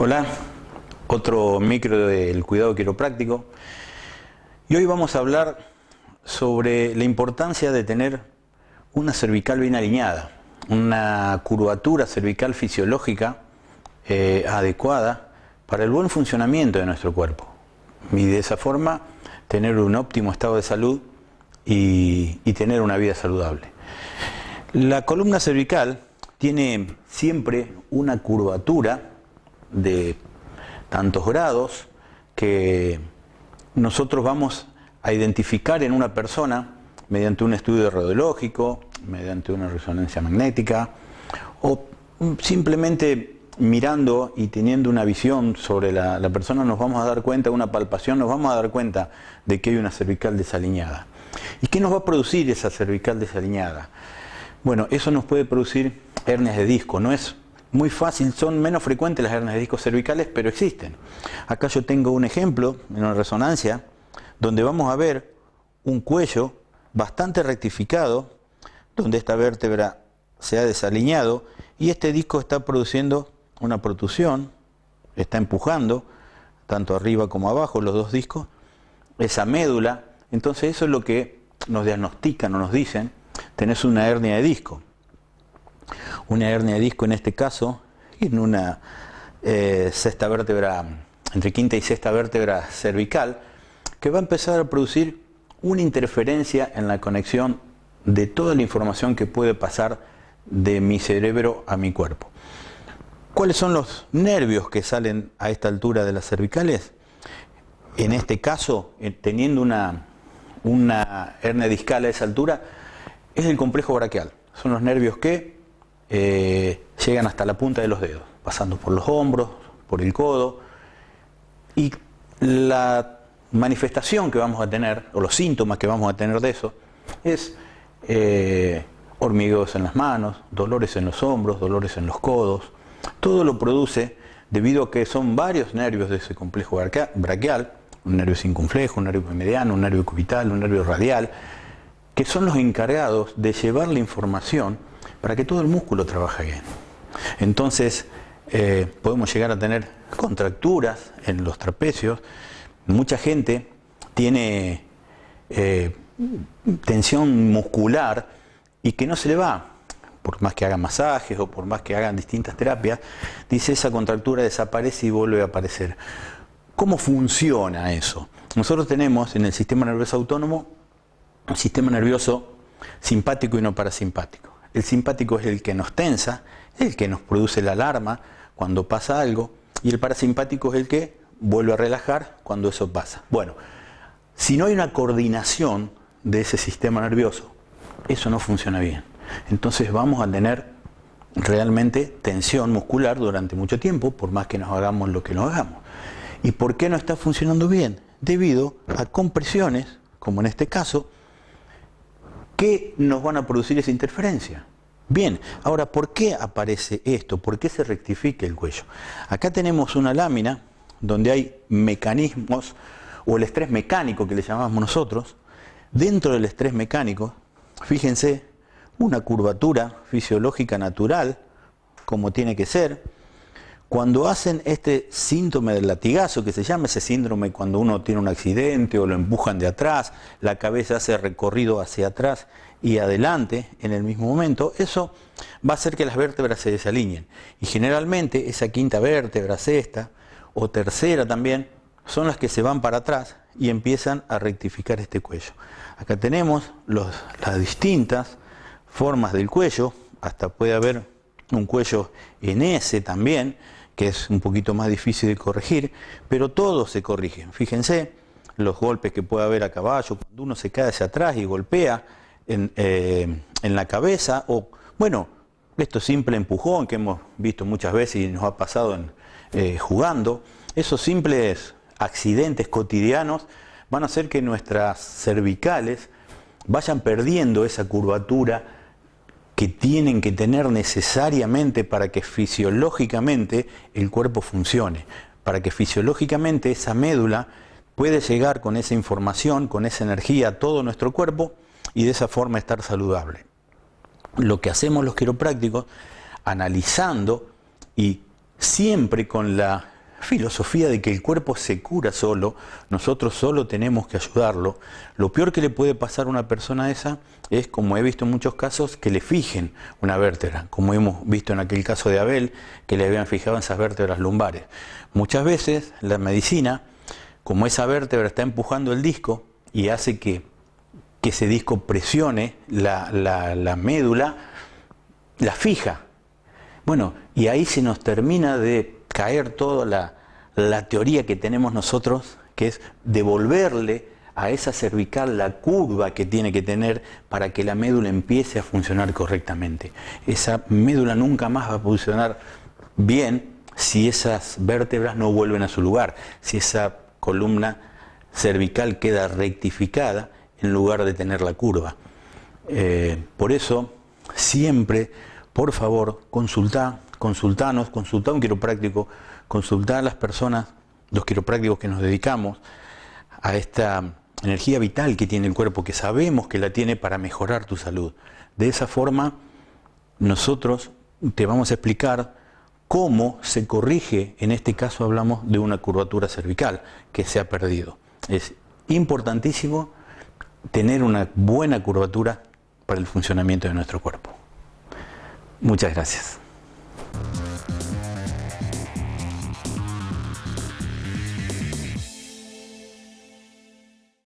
Hola, otro micro del cuidado quiropráctico. Y hoy vamos a hablar sobre la importancia de tener una cervical bien alineada, una curvatura cervical fisiológica adecuada para el buen funcionamiento de nuestro cuerpo. Y de esa forma tener un óptimo estado de salud y tener una vida saludable. La columna cervical tiene siempre una curvatura de tantos grados que nosotros vamos a identificar en una persona mediante un estudio radiológico, mediante una resonancia magnética o simplemente mirando y teniendo una visión sobre la persona nos vamos a dar cuenta, una palpación, nos vamos a dar cuenta de que hay una cervical desalineada. ¿Y qué nos va a producir esa cervical desalineada? Bueno, eso nos puede producir hernias de disco. No es muy fácil, son menos frecuentes las hernias de disco cervicales, pero existen. Acá yo tengo un ejemplo en una resonancia donde vamos a ver un cuello bastante rectificado, donde esta vértebra se ha desalineado y este disco está produciendo una protusión, está empujando tanto arriba como abajo los dos discos, esa médula. Entonces eso es lo que nos diagnostican o nos dicen: tenés una hernia de disco. Una hernia de disco en este caso en una sexta vértebra, entre quinta y sexta vértebra cervical, que va a empezar a producir una interferencia en la conexión de toda la información que puede pasar de mi cerebro a mi cuerpo. ¿Cuáles son los nervios que salen a esta altura de las cervicales? En este caso, teniendo una hernia discal a esa altura, es el complejo braquial. Son los nervios que llegan hasta la punta de los dedos, pasando por los hombros, por el codo, y la manifestación que vamos a tener, o los síntomas que vamos a tener de eso, es hormigueos en las manos, dolores en los hombros, dolores en los codos. Todo lo produce debido a que son varios nervios de ese complejo braquial, un nervio circunflejo, un nervio mediano, un nervio cubital, un nervio radial, que son los encargados de llevar la información para que todo el músculo trabaje bien. Entonces podemos llegar a tener contracturas en los trapecios. Mucha gente tiene tensión muscular y que no se le va, por más que hagan masajes o por más que hagan distintas terapias, dice esa contractura desaparece y vuelve a aparecer. ¿Cómo funciona eso? Nosotros tenemos en el sistema nervioso autónomo un sistema nervioso simpático y no parasimpático. El simpático es el que nos tensa, el que nos produce la alarma cuando pasa algo, y el parasimpático es el que vuelve a relajar cuando eso pasa. Bueno, si no hay una coordinación de ese sistema nervioso, eso no funciona bien. Entonces vamos a tener realmente tensión muscular durante mucho tiempo, por más que nos hagamos lo que nos hagamos. ¿Y por qué no está funcionando bien? Debido a compresiones, como en este caso, que nos van a producir esa interferencia. Bien, ahora, ¿por qué aparece esto? ¿Por qué se rectifica el cuello? Acá tenemos una lámina donde hay mecanismos, o el estrés mecánico que le llamamos nosotros. Dentro del estrés mecánico, fíjense, una curvatura fisiológica natural, como tiene que ser. Cuando hacen este síndrome del latigazo, que se llama ese síndrome cuando uno tiene un accidente o lo empujan de atrás, la cabeza hace recorrido hacia atrás y adelante en el mismo momento, eso va a hacer que las vértebras se desalineen. Y generalmente esa quinta vértebra, sexta o tercera también, son las que se van para atrás y empiezan a rectificar este cuello. Acá tenemos las distintas formas del cuello, hasta puede haber un cuello en S también, que es un poquito más difícil de corregir, pero todo se corrige. Fíjense los golpes que puede haber a caballo, cuando uno se cae hacia atrás y golpea en la cabeza, o bueno, esto simple empujón que hemos visto muchas veces y nos ha pasado jugando, esos simples accidentes cotidianos van a hacer que nuestras cervicales vayan perdiendo esa curvatura que tienen que tener necesariamente para que fisiológicamente el cuerpo funcione, para que fisiológicamente esa médula puede llegar con esa información, con esa energía a todo nuestro cuerpo y de esa forma estar saludable. Lo que hacemos los quiroprácticos, analizando y siempre con la filosofía de que el cuerpo se cura solo, nosotros solo tenemos que ayudarlo. Lo peor que le puede pasar a una persona esa es, como he visto en muchos casos, que le fijen una vértebra, como hemos visto en aquel caso de Abel, que le habían fijado en esas vértebras lumbares. Muchas veces la medicina, como esa vértebra está empujando el disco y hace que ese disco presione la médula, la fija. Bueno, y ahí se nos termina de caer toda la teoría que tenemos nosotros, que es devolverle a esa cervical la curva que tiene que tener para que la médula empiece a funcionar correctamente. Esa médula nunca más va a funcionar bien si esas vértebras no vuelven a su lugar, si esa columna cervical queda rectificada en lugar de tener la curva. Por eso, siempre, por favor, consultá a un quiropráctico, consultá a las personas, los quiroprácticos que nos dedicamos a esta energía vital que tiene el cuerpo, que sabemos que la tiene para mejorar tu salud. De esa forma, nosotros te vamos a explicar cómo se corrige, en este caso hablamos de una curvatura cervical que se ha perdido. Es importantísimo tener una buena curvatura para el funcionamiento de nuestro cuerpo. Muchas gracias.